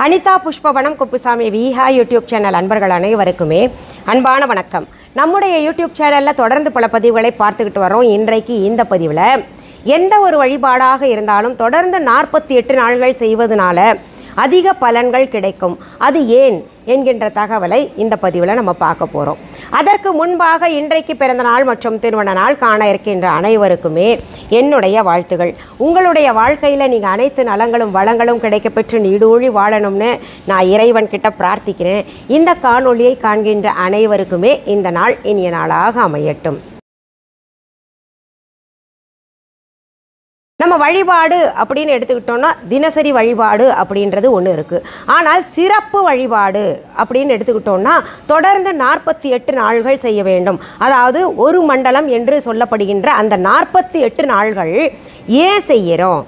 Anitha Pushpavanam Kuppusamy Viha YouTube channel அன்பர்கள் அனைவருக்குமே அன்பான வணக்கம். நம்முடைய யூடியூப் சேனலில் தொடர்ந்து பல பதிவுகளை பார்த்துக்கிட்டு வரோம். இன்றைக்கு இந்த பதிவில் எந்த ஒரு வழிபாடாக இருந்தாலும் தொடர்ந்து 48 நாள்கள் செய்வதனால அதிக பலன்கள் கிடைக்கும். அது ஏன் என்கின்ற தகவலை இந்த பதிவில் நம்ம பார்க்க போகிறோம். அதற்கு முன்பாக இன்றைக்கு பிறந்த நாள் மற்றும் திருமண நாள் காண இருக்கின்ற அனைவருக்குமே என்னுடைய வாழ்த்துகள். உங்களுடைய வாழ்க்கையில் நீங்கள் அனைத்து நலங்களும் வளங்களும் கிடைக்கப்பெற்று நீடூழி வாழணும்னு நான் இறைவன் கிட்ட பிரார்த்திக்கிறேன். இந்த காணொளியை காண்கின்ற அனைவருக்குமே இந்த நாள் இனிய நாளாக அமையட்டும். நம்ம வழிபாடு அப்படின்னு எடுத்துக்கிட்டோம்னா தினசரி வழிபாடு அப்படின்றது ஒன்று இருக்குது. ஆனால் சிறப்பு வழிபாடு அப்படின்னு எடுத்துக்கிட்டோம்னா தொடர்ந்து 48 நாள்கள் செய்ய வேண்டும். அதாவது ஒரு மண்டலம் என்று சொல்லப்படுகின்ற அந்த 48 நாள்கள் ஏன் செய்கிறோம்,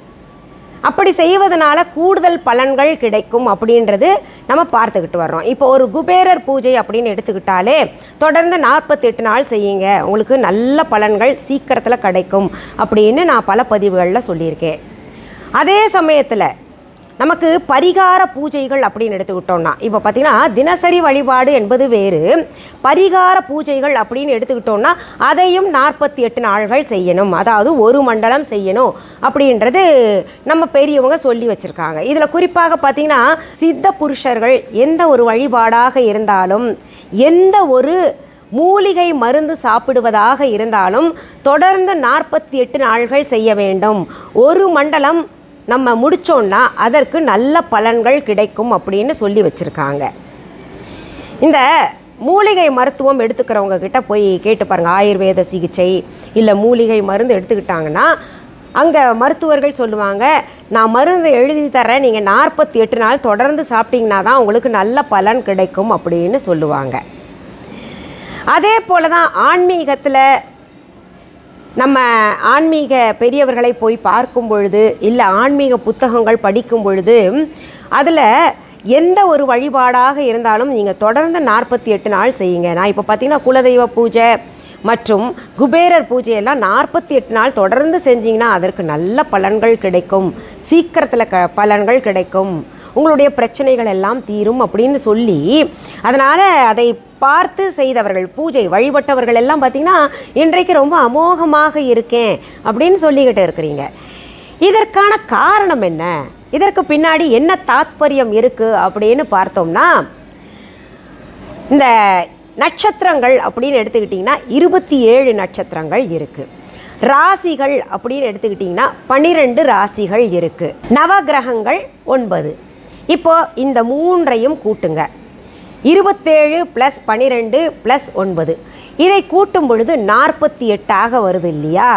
அப்படி செய்வதனால கூடுதல் பலன்கள் கிடைக்கும் அப்படின்றது நம்ம பார்த்துக்கிட்டு வர்றோம். இப்போ ஒரு குபேரர் பூஜை அப்படின்னு எடுத்துக்கிட்டாலே தொடர்ந்து 48 நாள் செய்யுங்க, உங்களுக்கு நல்ல பலன்கள் சீக்கிரத்தில் கிடைக்கும் அப்படின்னு நான் பல பதிவுகளில் சொல்லியிருக்கேன். அதே சமயத்தில் நமக்கு பரிகார பூஜைகள் அப்படின்னு எடுத்துக்கிட்டோம்னா இப்போ பார்த்திங்கன்னா தினசரி வழிபாடு என்பது வேறு, பரிகார பூஜைகள் அப்படின்னு எடுத்துக்கிட்டோம்னா அதையும் 48 நாள்கள் செய்யணும். அதாவது ஒரு மண்டலம் செய்யணும் அப்படின்றது நம்ம பெரியவங்க சொல்லி வச்சுருக்காங்க. இதில் குறிப்பாக பார்த்திங்கன்னா சித்த புருஷர்கள் எந்த ஒரு வழிபாடாக இருந்தாலும் எந்த ஒரு மூலிகை மருந்து சாப்பிடுவதாக இருந்தாலும் தொடர்ந்து 48 நாள்கள் செய்ய வேண்டும். ஒரு மண்டலம் நம்ம முடித்தோன்னா அதற்கு நல்ல பலன்கள் கிடைக்கும் அப்படின்னு சொல்லி வச்சுருக்காங்க. இந்த மூலிகை மருத்துவம் எடுத்துக்கிறவங்க கிட்ட போய் கேட்டு பாருங்கள். ஆயுர்வேத சிகிச்சை இல்லை மூலிகை மருந்து எடுத்துக்கிட்டாங்கன்னா அங்கே மருத்துவர்கள் சொல்லுவாங்க, நான் மருந்து எழுதி தரேன், நீங்கள் 48 நாள் தொடர்ந்து சாப்பிட்டீங்கன்னா தான் உங்களுக்கு நல்ல பலன் கிடைக்கும் அப்படின்னு சொல்லுவாங்க. அதே போல் தான் ஆன்மீகத்தில் நம்ம ஆன்மீக பெரியவர்களை போய் பார்க்கும் பொழுது இல்லை ஆன்மீக புத்தகங்கள் படிக்கும் பொழுது அதில் எந்த ஒரு வழிபாடாக இருந்தாலும் நீங்கள் தொடர்ந்து 48 நாள் செய்யுங்க. நான் இப்போ பார்த்திங்கன்னா குலதெய்வ பூஜை மற்றும் குபேரர் பூஜையெல்லாம் 48 நாள் தொடர்ந்து செஞ்சிங்கன்னா அதற்கு நல்ல பலன்கள் கிடைக்கும், சீக்கிரத்தில் பலன்கள் கிடைக்கும், உங்களுடைய பிரச்சனைகள் எல்லாம் தீரும் அப்படின்னு சொல்லி அதனால் அதை பார்த்து செய்தவர்கள் பூஜை வழிபட்டவர்கள் எல்லாம் பார்த்திங்கன்னா இன்றைக்கு ரொம்ப அமோகமாக இருக்கேன் அப்படின்னு சொல்லிக்கிட்டு இருக்கிறீங்க. இதற்கான காரணம் என்ன, இதற்கு பின்னாடி என்ன தாத்பரியம் இருக்குது அப்படின்னு பார்த்தோம்னா இந்த நட்சத்திரங்கள் அப்படின்னு எடுத்துக்கிட்டிங்கன்னா 27 நட்சத்திரங்கள் இருக்குது. ராசிகள் அப்படின்னு எடுத்துக்கிட்டிங்கன்னா 12 ராசிகள் இருக்குது. நவகிரகங்கள் 9. இப்போது இந்த மூன்றையும் கூட்டுங்க. 27 + 12 + 9 இதை கூட்டும் பொழுது 48 வருது இல்லையா?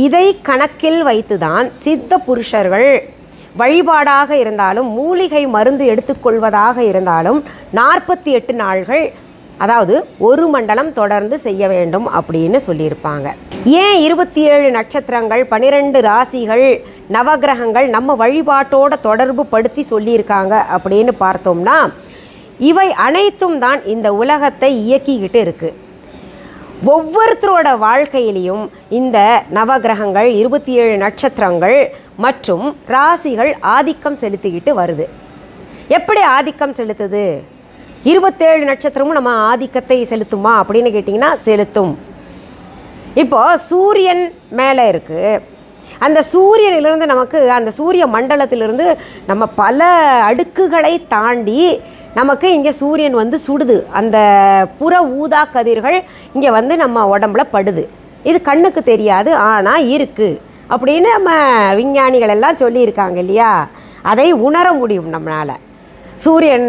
இதை கணக்கில் வைத்து தான் சித்த புருஷர்கள் வழிபாடாக இருந்தாலும் மூலிகை மருந்து எடுத்துக்கொள்வதாக இருந்தாலும் 48 நாள்கள் அதாவது ஒரு மண்டலம் தொடர்ந்து செய்ய வேண்டும் அப்படின்னு சொல்லியிருப்பாங்க. ஏன் 27 நட்சத்திரங்கள் 12 ராசிகள் நவகிரகங்கள் நம்ம வழிபாட்டோட தொடர்பு படுத்தி சொல்லியிருக்காங்க அப்படின்னு பார்த்தோம்னா இவை அனைத்தும் தான் இந்த உலகத்தை இயக்கிக்கிட்டு இருக்குது. ஒவ்வொருத்தரோட வாழ்க்கையிலையும் இந்த நவகிரகங்கள் 27 நட்சத்திரங்கள் மற்றும் ராசிகள் ஆதிக்கம் செலுத்திக்கிட்டு வருது. எப்படி ஆதிக்கம் செலுத்துது? 27 நட்சத்திரமும் நம்ம ஆதிக்கத்தை செலுத்துமா அப்படின்னு கேட்டிங்கன்னா செலுத்தும். இப்போது சூரியன் மேலே இருக்குது. அந்த சூரியனிலிருந்து நமக்கு அந்த சூரிய மண்டலத்திலிருந்து நம்ம பல அடுக்குகளை தாண்டி நமக்கு இங்கே சூரியன் வந்து சுடுது. அந்த புற ஊதா கதிர்கள் இங்கே வந்து நம்ம உடம்புல படுது. இது கண்ணுக்கு தெரியாது, ஆனால் இருக்குது அப்படின்னு நம்ம விஞ்ஞானிகள் எல்லாம் சொல்லியிருக்காங்க இல்லையா? அதை உணர முடியும் நம்மளால். சூரியன்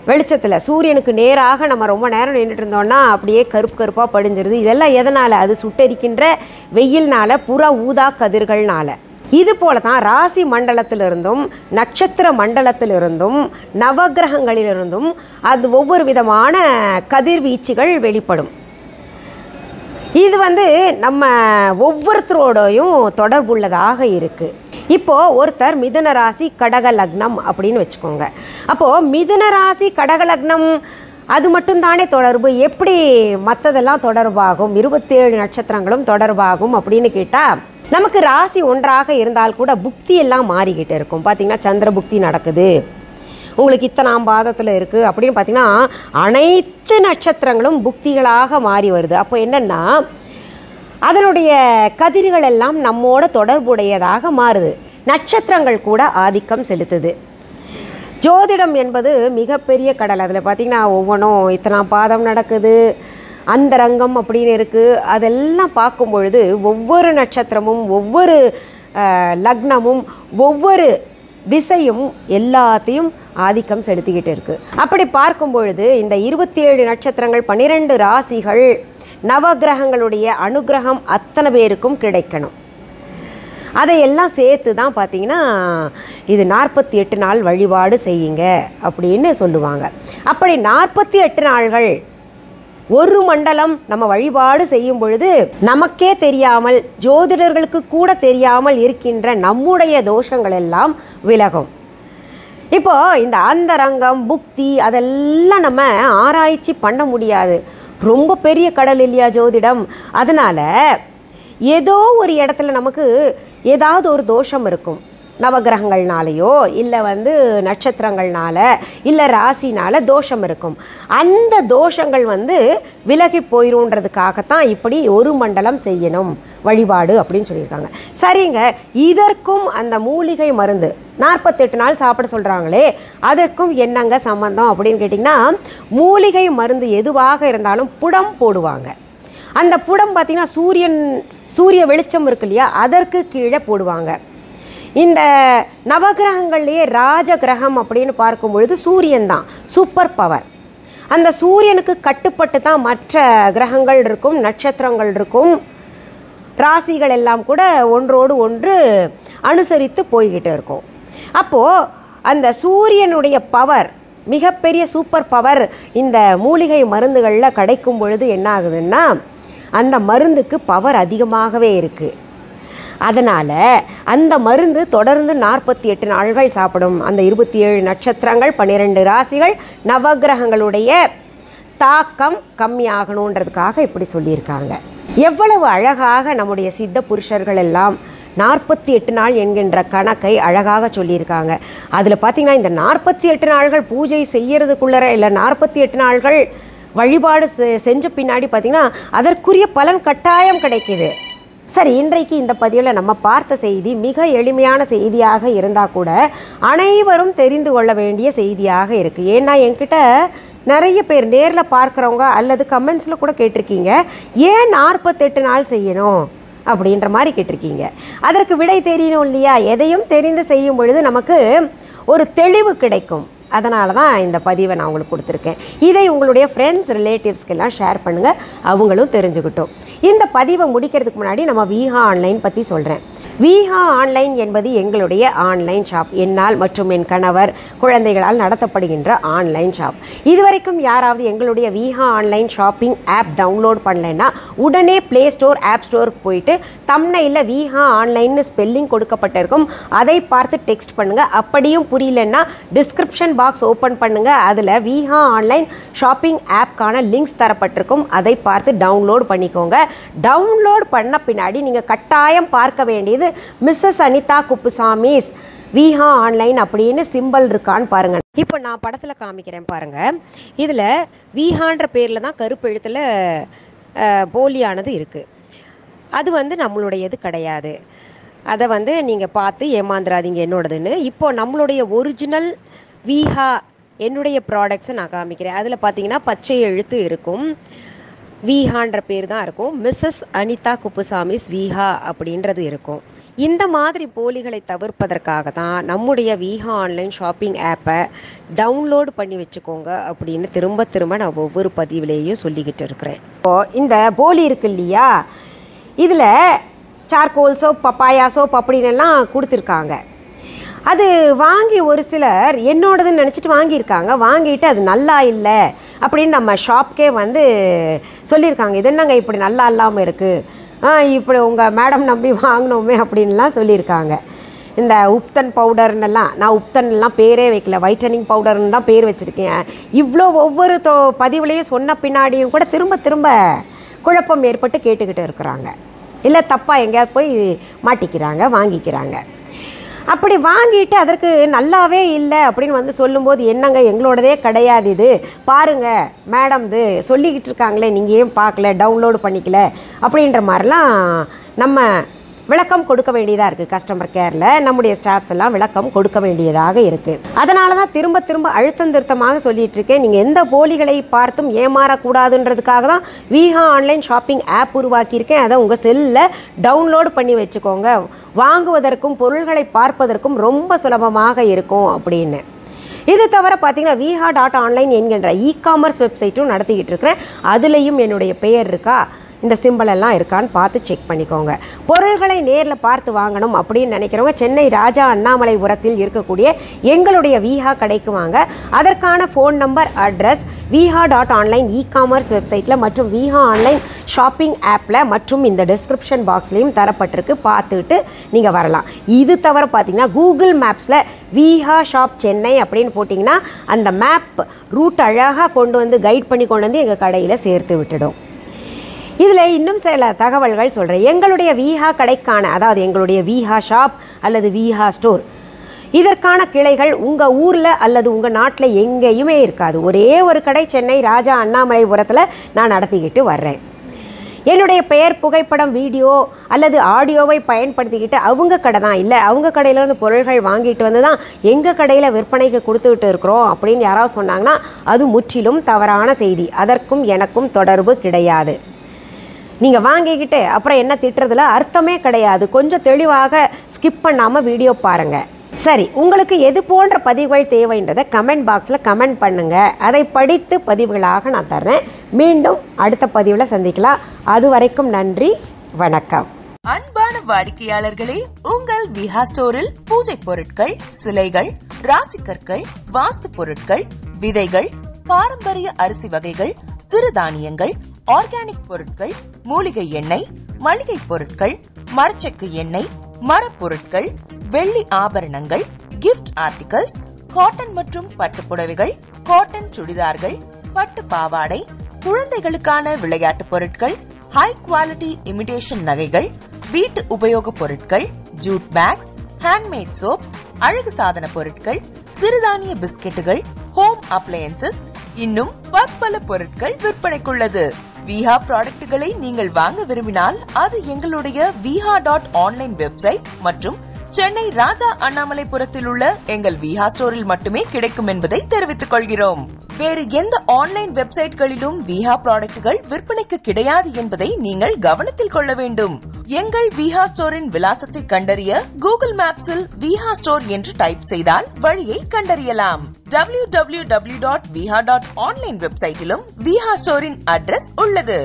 வெளிச்சத்தில் சூரியனுக்கு நேராக நம்ம ரொம்ப நேரம் நின்றுட்டு இருந்தோம்னா அப்படியே கருப்பு கருப்பாக படிஞ்சிருது. இதெல்லாம் எதனால்? அது சுட்டரிக்கின்ற வெயில்னால, புற ஊதா கதிர்கள்னால. இது போல தான் ராசி மண்டலத்திலிருந்தும் நட்சத்திர மண்டலத்திலிருந்தும் நவகிரகங்களிலிருந்தும் அது ஒவ்வொரு விதமான கதிர்வீச்சுகள் வெளிப்படும். இது வந்து நம்ம ஒவ்வொருத்தரோடையும் தொடர்புள்ளதாக இருக்குது. இப்போது ஒருத்தர் மிதுன ராசி கடக லக்னம் அப்படின்னு வச்சுக்கோங்க. அப்போது மிதுன ராசி கடக லக்னம் அது மட்டும்தானே தொடர்பு, எப்படி மற்றதெல்லாம் தொடர்பாகும், 27 நட்சத்திரங்களும் தொடர்பாகும் அப்படின்னு கேட்டால் நமக்கு ராசி ஒன்றாக இருந்தால் கூட புக்தி எல்லாம் மாறிக்கிட்டு இருக்கும். பார்த்திங்கன்னா சந்திர புக்தி நடக்குது, உங்களுக்கு இத்தனாம் பாதத்தில் இருக்குது அப்படின்னு பார்த்திங்கன்னா அனைத்து நட்சத்திரங்களும் புக்திகளாக மாறி வருது. அப்போ என்னென்னா அதனுடைய கதிர்கள் எல்லாம் நம்மோட தொடர்புடையதாக மாறுது. நட்சத்திரங்கள் கூட ஆதிக்கம் செலுத்துது. ஜோதிடம் என்பது மிகப்பெரிய கடல். அதில் பார்த்திங்கன்னா ஒவ்வொன்றும் இத்தனாம் பாதம் நடக்குது, அந்தரங்கம் அப்படின்னு இருக்குது. அதெல்லாம் பார்க்கும் பொழுது ஒவ்வொரு நட்சத்திரமும் ஒவ்வொரு லக்னமும் ஒவ்வொரு திசையும் எல்லாத்தையும் ஆதிக்கம் செலுத்திக்கிட்டு இருக்குது. அப்படி பார்க்கும் பொழுது இந்த 27 நட்சத்திரங்கள் 12 ராசிகள் நவகிரகங்களுடைய அனுகிரகம் அத்தனை பேருக்கும் கிடைக்கணும். அதையெல்லாம் சேர்த்து தான் பார்த்திங்கன்னா இது 48 நாள் வழிபாடு செய்யுங்க அப்படின்னு சொல்லுவாங்க. அப்படி 48 நாள்கள் ஒரு மண்டலம் நம்ம வழிபாடு செய்யும் பொழுது நமக்கே தெரியாமல், ஜோதிடர்களுக்கு கூட தெரியாமல் இருக்கின்ற நம்முடைய தோஷங்கள் எல்லாம் விலகும். இப்போ இந்த அந்தரங்கம் புக்தி அதெல்லாம் நம்ம ஆராய்ச்சி பண்ண முடியாது. ரொம்ப பெரிய கடல் இல்லையா ஜோதிடம். அதனால் ஏதோ ஒரு இடத்துல நமக்கு ஏதாவது ஒரு தோஷம் இருக்கும். நவகிரகங்கள்னாலேயோ இல்லை நட்சத்திரங்கள்னால இல்லை ராசினால் தோஷம் இருக்கும். அந்த தோஷங்கள் விலகி போயிடும்ன்றதுக்காகத்தான் இப்படி ஒரு மண்டலம் செய்யணும் வழிபாடு அப்படின்னு சொல்லியிருக்காங்க. சரிங்க, இதற்கும் அந்த மூலிகை மருந்து 48 நாள் சாப்பிட சொல்கிறாங்களே அதற்கும் என்னங்க சம்பந்தம் அப்படின்னு கேட்டிங்கன்னா, மூலிகை மருந்து எதுவாக இருந்தாலும் புடம் போடுவாங்க. அந்த புடம் பார்த்திங்கன்னா சூரிய வெளிச்சம் இருக்கு இல்லையா, அதற்கு கீழே போடுவாங்க. இந்த நவகிரகங்கள்லேயே ராஜகிரகம் அப்படின்னு பார்க்கும் பொழுது சூரியன் தான் சூப்பர் பவர். அந்த சூரியனுக்கு கட்டுப்பட்டு தான் மற்ற கிரகங்கள் இருக்கும், நட்சத்திரங்கள் இருக்கும், ராசிகள் எல்லாம் கூட ஒன்றோடு ஒன்று அனுசரித்து போய்கிட்டு இருக்கும். அப்போது அந்த சூரியனுடைய பவர், மிகப்பெரிய சூப்பர் பவர் இந்த மூலிகை மருந்துகளில் கிடைக்கும் பொழுது என்ன ஆகுதுன்னா அந்த மருந்துக்கு பவர் அதிகமாகவே இருக்குது. அதனால் அந்த மருந்து தொடர்ந்து 48 நாள்கள் சாப்பிடும். அந்த 27 நட்சத்திரங்கள் 12 ராசிகள் நவகிரகங்களுடைய தாக்கம் கம்மியாகணுன்றதுக்காக இப்படி சொல்லியிருக்காங்க. எவ்வளவு அழகாக நம்முடைய சித்த புருஷர்கள் எல்லாம் 48 நாள் என்கின்ற கணக்கை அழகாக சொல்லியிருக்காங்க. அதில் பார்த்திங்கன்னா இந்த 48 நாள்கள் பூஜை செய்யறதுக்குள்ளற இல்லை 48 நாள்கள் வழிபாடு செஞ்ச பின்னாடி பார்த்திங்கன்னா அதற்குரிய பலன் கட்டாயம் கிடைக்கிது. சரி, இன்றைக்கு இந்த பதிவில் நம்ம பார்த்த செய்தி மிக எளிமையான செய்தியாக இருந்தால் கூட அனைவரும் தெரிந்து கொள்ள வேண்டிய செய்தியாக இருக்குது. ஏன்னா என்கிட்ட நிறைய பேர் நேரில் பார்க்குறவங்க அல்லது கமெண்ட்ஸில் கூட கேட்டிருக்கீங்க, ஏன் 48 நாள் செய்யணும் அப்படின்ற மாதிரி கேட்டிருக்கீங்க. அதற்கு விடை தெரியணும் இல்லையா? எதையும் தெரிந்து செய்யும் பொழுது நமக்கு ஒரு தெளிவு கிடைக்கும். அதனால தான் இந்த பதிவை நான் உங்களுக்கு கொடுத்துருக்கேன். இதை உங்களுடைய ஃப்ரெண்ட்ஸ் ரிலேட்டிவ்ஸ்க்கெல்லாம் ஷேர் பண்ணுங்கள், அவங்களும் தெரிஞ்சுக்கிட்டோம். இந்த பதிவை முடிக்கிறதுக்கு முன்னாடி நம்ம விஹா ஆன்லைன் பற்றி சொல்கிறேன். விஹா ஆன்லைன் என்பது எங்களுடைய ஆன்லைன் ஷாப். என்னால் மற்றும் என் கணவர் குழந்தைகளால் நடத்தப்படுகின்ற ஆன்லைன் ஷாப். இதுவரைக்கும் யாராவது எங்களுடைய விஹா ஆன்லைன் ஷாப்பிங் ஆப் டவுன்லோட் பண்ணலைன்னா உடனே ப்ளே ஸ்டோர் ஆப் ஸ்டோருக்கு போயிட்டு தம்ப்நெயில்ல விஹா ஆன்லைன்னு ஸ்பெல்லிங் கொடுக்கப்பட்டிருக்கும், அதை பார்த்து டெக்ஸ்ட் பண்ணுங்கள். அப்படியும் புரியலன்னா டிஸ்கிரிப்ஷன் பாக்ஸ் ஓப்பன் பண்ணுங்கள், அதில் விஹா ஆன்லைன் ஷாப்பிங் ஆப்கான லிங்க்ஸ் தரப்பட்டிருக்கும், அதை பார்த்து டவுன்லோட் பண்ணிக்கோங்க. டவுன்லோட் பண்ண பின்னாடி நீங்கள் கட்டாயம் பார்க்க வேண்டியது மிஸ்ஸஸ் அனிதா குப்புசாமிஸ் விஹா ஆன்லைன் அப்படின்னு சிம்பிள் இருக்கான்னு பாருங்கள். இப்போ நான் படத்தில் காமிக்கிறேன் பாருங்கள். இதில் விஹான்ற பேரில் தான் கருப்பு எழுத்தில் போலியானது இருக்குது. அது நம்மளுடையது கிடையாது. அதை நீங்கள் பார்த்து ஏமாந்துடாதீங்க என்னோடதுன்னு. இப்போது நம்மளுடைய ஒரிஜினல் விஹா என்னுடைய ப்ராடக்ட்ஸை நான் காமிக்கிறேன். அதில் பார்த்தீங்கன்னா பச்சை எழுத்து இருக்கும், விஹான்ற பேர் தான் இருக்கும், மிஸ்ஸஸ் அனிதா குப்புசாமிஸ் விஹா அப்படின்றது இருக்கும். இந்த மாதிரி போலிகளை தவிர்ப்பதற்காக தான் நம்முடைய விஹா ஆன்லைன் ஷாப்பிங் ஆப்பை டவுன்லோடு பண்ணி வச்சுக்கோங்க அப்படின்னு திரும்ப திரும்ப நான் ஒவ்வொரு பதிவிலேயும் சொல்லிக்கிட்டு இருக்கிறேன். இப்போது இந்த போலி இருக்கு இல்லையா, இதில் சார்கோல் சோப், பப்பாயா சோப் அப்படின்னுலாம் கொடுத்துருக்காங்க. அது வாங்கி ஒரு சிலர் என்னோடதுன்னு நினச்சிட்டு வாங்கியிருக்காங்க. வாங்கிட்டு அது நல்லா இல்லை அப்படின்னு நம்ம ஷாப்கே சொல்லியிருக்காங்க. இது என்னங்க இப்படி நல்லா இல்லாமல் இருக்குது, இப்படி உங்கள் மேடம் நம்பி வாங்கினோமே அப்படின்லாம் சொல்லியிருக்காங்க. இந்த உப்தன் பவுடர்னெல்லாம், நான் உப்தன்லாம் பேரே வைக்கல, வைட்டனிங் பவுடர்னு தான் பேர் வச்சுருக்கேன். இவ்வளோ ஒவ்வொரு பதிவுலையும் சொன்ன பின்னாடியும் கூட திரும்ப திரும்ப குழப்பம் ஏற்பட்டு கேட்டுக்கிட்டு இருக்கிறாங்க. இல்லை தப்பாக எங்கேயாவது போய் மாட்டிக்கிறாங்க, வாங்கிக்கிறாங்க. அப்படி வாங்கிட்டு அதற்கு நல்லாவே இல்லை அப்படின்னு வந்து சொல்லும்போது, என்னங்க எங்களோடதே கிடையாது இது, பாருங்க மேடம் இது சொல்லிக்கிட்டு இருக்காங்களே, நீங்கள் ஏன் பார்க்கல, டவுன்லோடு பண்ணிக்கல அப்படின்ற மாதிரிலாம் நம்ம விளக்கம் கொடுக்க வேண்டியதாக இருக்குது. கஸ்டமர் கேரில் நம்முடைய ஸ்டாஃப்ஸ் எல்லாம் விளக்கம் கொடுக்க வேண்டியதாக இருக்குது. அதனால தான் திரும்ப திரும்ப அழுத்தம் திருத்தமாக சொல்லிகிட்டு இருக்கேன். நீங்கள் எந்த போலிகளை பார்த்தும் ஏமாறக்கூடாதுன்றதுக்காக தான் விஹா ஆன்லைன் ஷாப்பிங் ஆப் உருவாக்கியிருக்கேன். அதை உங்கள் செல்லில் டவுன்லோடு பண்ணி வச்சுக்கோங்க. வாங்குவதற்கும் பொருள்களை பார்ப்பதற்கும் ரொம்ப சுலபமாக இருக்கும் அப்படின்னு. இது தவிர பார்த்தீங்கன்னா viha.online என்கின்ற இ-காமர்ஸ் வெப்சைட்டும் நடத்திக்கிட்டு இருக்கிறேன். அதுலேயும் என்னுடைய பெயர் இருக்கா, இந்த சிம்பிள் எல்லாம் இருக்கான்னு பார்த்து செக் பண்ணிக்கோங்க. பொருள்களை நேரில் பார்த்து வாங்கணும் அப்படின்னு நினைக்கிறவங்க சென்னை ராஜா அண்ணாமலைபுரத்தில் இருக்கக்கூடிய எங்களுடைய விஹா கடைக்கு வாங்க. அதற்கான phone number, address viha.online e-commerce வெப்சைட்டில் மற்றும் விஹா ஆன்லைன் ஷாப்பிங் ஆப்பில் மற்றும் இந்த டிஸ்கிரிப்ஷன் பாக்ஸ்லேயும் தரப்பட்டிருக்கு, பார்த்துட்டு நீங்கள் வரலாம். இது தவிர பார்த்தீங்கன்னா கூகுள் மேப்ஸில் விஹா ஷாப் சென்னை அப்படின்னு போட்டிங்கன்னா அந்த மேப் ரூட் அழகாக கொண்டு வந்து கைட் பண்ணி கொண்டு வந்து எங்கள் கடையில் சேர்த்து விட்டுடும். இதில் இன்னும் சில தகவல்கள் சொல்கிறேன். எங்களுடைய விஹா கடைக்கான, அதாவது எங்களுடைய விஹா ஷாப் அல்லது விஹா ஸ்டோர், இதற்கான கிளைகள் உங்கள் ஊரில் அல்லது உங்கள் நாட்டில் எங்கேயுமே இருக்காது. ஒரே ஒரு கடை சென்னை ராஜா அண்ணாமலைபுரத்தில் நான் நடத்திக்கிட்டு வர்றேன். என்னுடைய பெயர், புகைப்படம், வீடியோ அல்லது ஆடியோவை பயன்படுத்திக்கிட்டு அவங்க கடை தான், இல்லை அவங்க கடையிலேருந்து பொருள்கள் வாங்கிட்டு வந்து தான் எங்கள் கடையில் விற்பனைக்கு கொடுத்துக்கிட்டு இருக்கிறோம் அப்படின்னு யாராவது சொன்னாங்கன்னா அது முற்றிலும் தவறான செய்தி. அதற்கும் எனக்கும் தொடர்பு கிடையாது. நீங்கள் வாங்கிக்கிட்டு அப்புறம் என்ன திட்டுறதுல அர்த்தமே கிடையாது. கொஞ்சம் தெளிவாக ஸ்கிப் பண்ணாமல் வீடியோ பாருங்கள். சரி, உங்களுக்கு எது போன்ற பதிவுகள் தேவைன்றதை கமெண்ட் பாக்ஸில் கமெண்ட் பண்ணுங்கள். அதை படித்து பதிவுகளாக நான் தர்றேன். மீண்டும் அடுத்த பதிவில் சந்திக்கலாம். அது வரைக்கும் நன்றி, வணக்கம். அன்பான வாடிக்கையாளர்களே, உங்கள் விஹா ஸ்டோரில் பூஜை பொருட்கள், சிலைகள், ராசிக்கற்கள், வாஸ்து பொருட்கள், விதைகள், பாரம்பரிய அரிசி வகைகள், சிறுதானியங்கள், ஆர்கானிக் பொருட்கள், மூலிகை எண்ணெய், மளிகை பொருட்கள், மரச்செக்கு எண்ணெய், மரப்பொருட்கள், வெள்ளி ஆபரணங்கள், கிஃப்ட் ஆர்டிகல்ஸ், காட்டன் மற்றும் பட்டு புடவைகள், காட்டன் சுடிதார்கள், பட்டு பாவாடை, குழந்தைகளுக்கான விளையாட்டு பொருட்கள், ஹை குவாலிட்டி இமிடேஷன் நகைகள், வீட்டு உபயோக பொருட்கள், ஜூட் பேக்ஸ், ஹேண்ட்மேட் சோப்ஸ், அழகு சாதன பொருட்கள், சிறுதானிய பிஸ்கெட்டுகள், ஹோம் அப்ளையன்சஸ், இன்னும் பற்பல பொருட்கள் விற்பனைக்குள்ளது. விஹா ப்ராடக்ட்களை நீங்கள் வாங்க விரும்பினால் அது எங்களுடைய viha.online வெப்சைட் மற்றும் சென்னை ராஜா அண்ணாமலைபுரத்தில் உள்ள எங்கள் விஹா ஸ்டோரில் மட்டுமே கிடைக்கும் என்பதை தெரிவித்துக் கொள்கிறோம். வேறு எந்த ஆன்லைன் வெப்சைட்களிலும் விஹா ப்ராடக்ட்கள் விற்பனைக்கு கிடையாது என்பதை நீங்கள் கவனத்தில் கொள்ள வேண்டும். எங்கள் விஹா ஸ்டோரின் விலாசத்தை கண்டறிய கூகுள் மேப்ஸில் விஹா ஸ்டோர் என்று டைப் செய்தால் வழியை கண்டறியலாம். www.viha.online வெப்சைட்டிலும் விஹா ஸ்டோரின் அட்ரஸ் உள்ளது.